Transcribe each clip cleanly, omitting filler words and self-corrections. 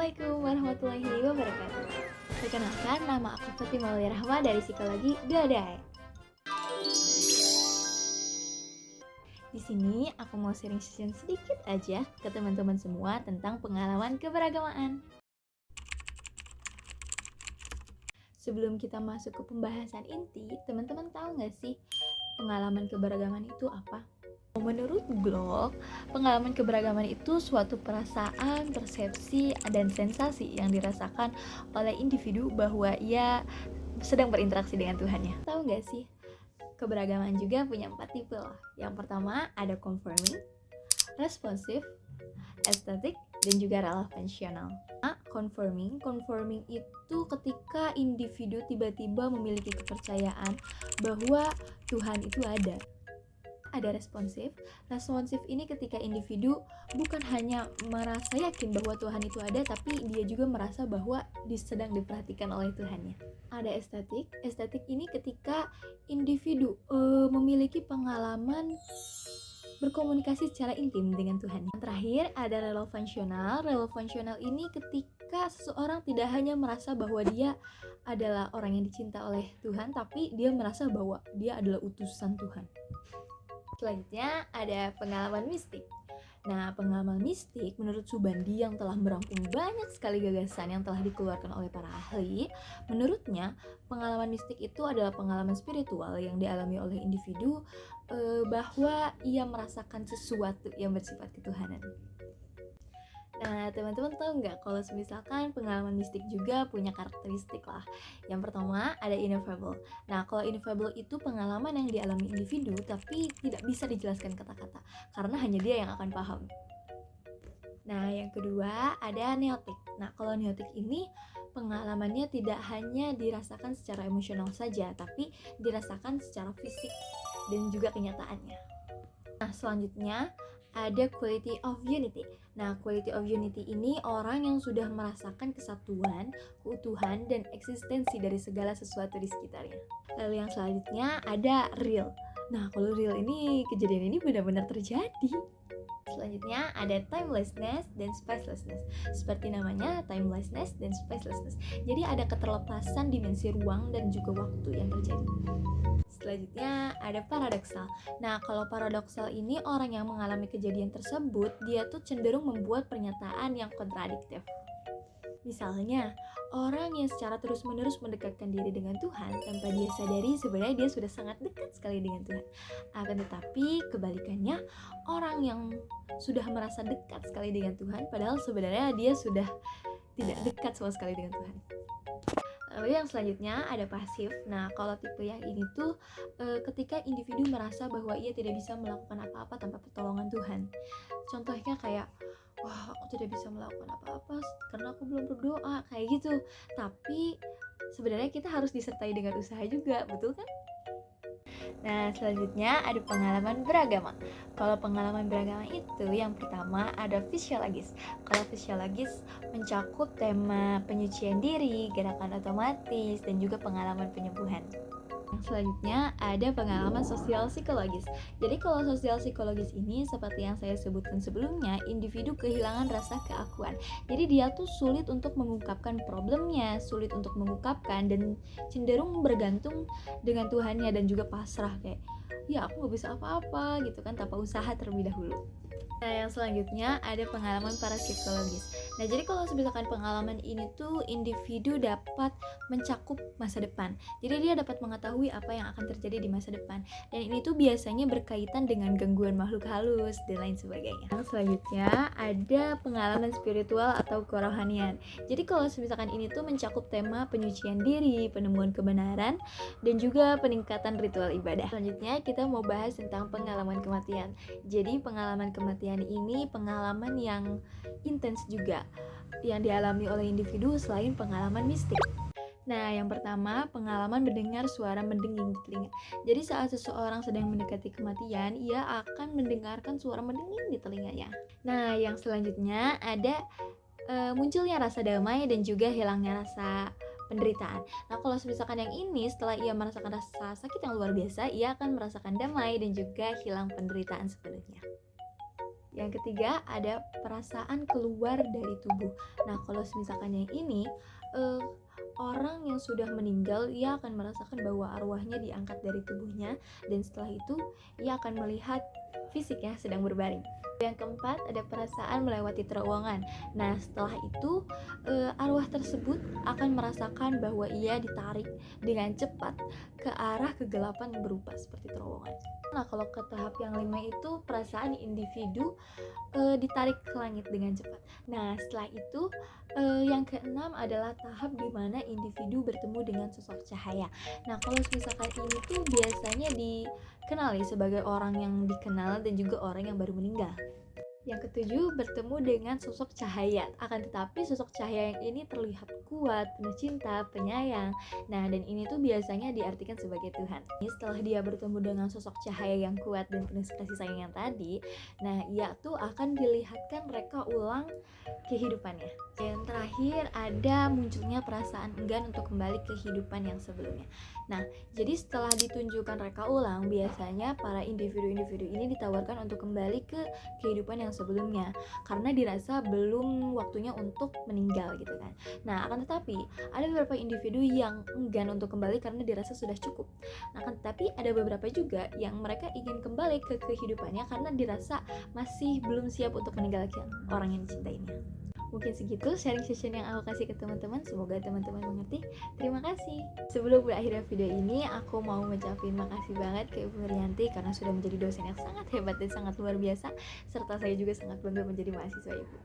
Assalamualaikum warahmatullahi wabarakatuh. Perkenalkan, nama aku Fatimah Rahma dari Psikologi Gadai. Di sini aku mau sharing sedikit aja ke teman-teman semua tentang pengalaman keberagamaan. Sebelum kita masuk ke pembahasan inti, teman-teman tahu nggak sih pengalaman keberagaman itu apa? Menurut Glock, pengalaman keberagaman itu suatu perasaan, persepsi, dan sensasi yang dirasakan oleh individu bahwa ia sedang berinteraksi dengan Tuhannya. Tahu nggak sih? Keberagaman juga punya 4 tipe loh. Yang pertama ada conforming, responsif, estetik, dan juga relational. Conforming itu ketika individu tiba-tiba memiliki kepercayaan bahwa Tuhan itu ada. Ada responsif ini ketika individu bukan hanya merasa yakin bahwa Tuhan itu ada, tapi dia juga merasa bahwa sedang diperhatikan oleh Tuhannya. Ada estetik ini ketika individu memiliki pengalaman berkomunikasi secara intim dengan Tuhan. Yang terakhir ada relevansional ini ketika seseorang tidak hanya merasa bahwa dia adalah orang yang dicinta oleh Tuhan, tapi dia merasa bahwa dia adalah utusan Tuhan. Selanjutnya ada pengalaman mistik. Nah, pengalaman mistik menurut Subandi yang telah merangkum banyak sekali gagasan yang telah dikeluarkan oleh para ahli, menurutnya pengalaman mistik itu adalah pengalaman spiritual yang dialami oleh individu bahwa ia merasakan sesuatu yang bersifat ketuhanan. Nah, teman-teman tahu nggak kalau misalkan pengalaman mistik juga punya karakteristik lah. Yang pertama ada ineffable. Nah, kalau ineffable itu pengalaman yang dialami individu tapi tidak bisa dijelaskan kata-kata karena hanya dia yang akan paham. Nah, yang kedua ada neotik. Nah, kalau neotik ini pengalamannya tidak hanya dirasakan secara emosional saja, tapi dirasakan secara fisik dan juga kenyataannya. Nah, selanjutnya ada quality of unity. Nah, quality of unity ini orang yang sudah merasakan kesatuan, keutuhan, dan eksistensi dari segala sesuatu di sekitarnya. Lalu yang selanjutnya ada real. Nah, kalau real ini, kejadian ini benar-benar terjadi. Selanjutnya ada timelessness dan spacelessness. Seperti namanya, timelessness dan spacelessness. Jadi ada keterlepasan dimensi ruang dan juga waktu yang terjadi. Selanjutnya ada paradoksal. Nah, kalau paradoksal ini orang yang mengalami kejadian tersebut, dia tuh cenderung membuat pernyataan yang kontradiktif. Misalnya, orang yang secara terus-menerus mendekatkan diri dengan Tuhan tanpa dia sadari sebenarnya dia sudah sangat dekat sekali dengan Tuhan. Akan tetapi kebalikannya, orang yang sudah merasa dekat sekali dengan Tuhan padahal sebenarnya dia sudah tidak dekat sama sekali dengan Tuhan. Lalu yang selanjutnya ada pasif. Nah, kalau tipe yang ini tuh ketika individu merasa bahwa ia tidak bisa melakukan apa-apa tanpa pertolongan Tuhan. Contohnya kayak, wah aku tidak bisa melakukan apa-apa karena aku belum berdoa, kayak gitu. Tapi sebenarnya kita harus disertai dengan usaha juga, betul kan? Nah, selanjutnya ada pengalaman beragama. Kalau pengalaman beragama itu yang pertama ada fisiologis. Kalau fisiologis mencakup tema penyucian diri, gerakan otomatis, dan juga pengalaman penyembuhan. Yang selanjutnya ada pengalaman sosial psikologis. Jadi kalau sosial psikologis ini seperti yang saya sebutkan sebelumnya, individu kehilangan rasa keakuan. Jadi dia tuh sulit untuk mengungkapkan problemnya, sulit untuk mengungkapkan dan cenderung bergantung dengan Tuhannya dan juga pasrah kayak, ya aku gak bisa apa-apa gitu kan tanpa usaha terlebih dahulu. Nah, yang selanjutnya ada pengalaman parapsikologis. Nah, jadi kalau misalkan pengalaman ini tuh individu dapat mencakup masa depan. Jadi dia dapat mengetahui apa yang akan terjadi di masa depan. Dan ini tuh biasanya berkaitan dengan gangguan makhluk halus dan lain sebagainya. Yang selanjutnya ada pengalaman spiritual atau kerohanian. Jadi kalau misalkan ini tuh mencakup tema penyucian diri, penemuan kebenaran, dan juga peningkatan ritual ibadah. Selanjutnya kita mau bahas tentang pengalaman kematian. Jadi pengalaman kematian ini pengalaman yang intens juga yang dialami oleh individu selain pengalaman mistik. Nah, yang pertama, pengalaman mendengar suara mendenging di telinga. Jadi saat seseorang sedang mendekati kematian, ia akan mendengarkan suara mendenging di telinganya. Nah, yang selanjutnya ada munculnya rasa damai dan juga hilangnya rasa penderitaan. Nah, kalau misalkan yang ini setelah ia merasakan rasa sakit yang luar biasa, ia akan merasakan damai dan juga hilang penderitaan sepenuhnya. Yang ketiga ada perasaan keluar dari tubuh. Nah, kalau misalkan yang ini orang yang sudah meninggal, ia akan merasakan bahwa arwahnya diangkat dari tubuhnya, dan setelah itu ia akan melihat fisiknya sedang berbaring. Yang keempat ada perasaan melewati terowongan. Nah, setelah itu arwah tersebut akan merasakan bahwa ia ditarik dengan cepat ke arah kegelapan berupa seperti terowongan. Nah, kalau ke tahap yang 5 itu perasaan individu ditarik ke langit dengan cepat. Nah, setelah itu yang keenam adalah tahap di mana individu bertemu dengan sosok cahaya. Nah, kalau misalkan ini tuh biasanya dikenali sebagai orang yang dikenal dan juga orang yang baru meninggal. Yang ketujuh, bertemu dengan sosok cahaya. Akan tetapi sosok cahaya yang ini terlihat kuat, penuh cinta, penyayang. Nah, dan ini tuh biasanya diartikan sebagai Tuhan. Setelah dia bertemu dengan sosok cahaya yang kuat dan penuh kasih sayang yang tadi, nah ia tuh akan dilihatkan reka ulang kehidupannya. Dan terakhir ada munculnya perasaan enggan untuk kembali ke kehidupan yang sebelumnya. Nah, jadi setelah ditunjukkan reka ulang, biasanya para individu-individu ini ditawarkan untuk kembali ke kehidupan yang sebelumnya karena dirasa belum waktunya untuk meninggal gitu kan. Nah, akan tetapi ada beberapa individu yang enggan untuk kembali karena dirasa sudah cukup. Nah, akan tetapi ada beberapa juga yang mereka ingin kembali ke kehidupannya karena dirasa masih belum siap untuk meninggalkan orang yang dicintainya. Mungkin segitu sharing session yang aku kasih ke teman-teman. Semoga teman-teman mengerti. Terima kasih. Sebelum berakhirnya video ini, aku mau ngucapin makasih banget ke Ibu Rianti karena sudah menjadi dosen yang sangat hebat dan sangat luar biasa, serta saya juga sangat bangga menjadi mahasiswa Ibu.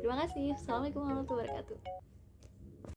Terima kasih. Assalamualaikum warahmatullahi wabarakatuh.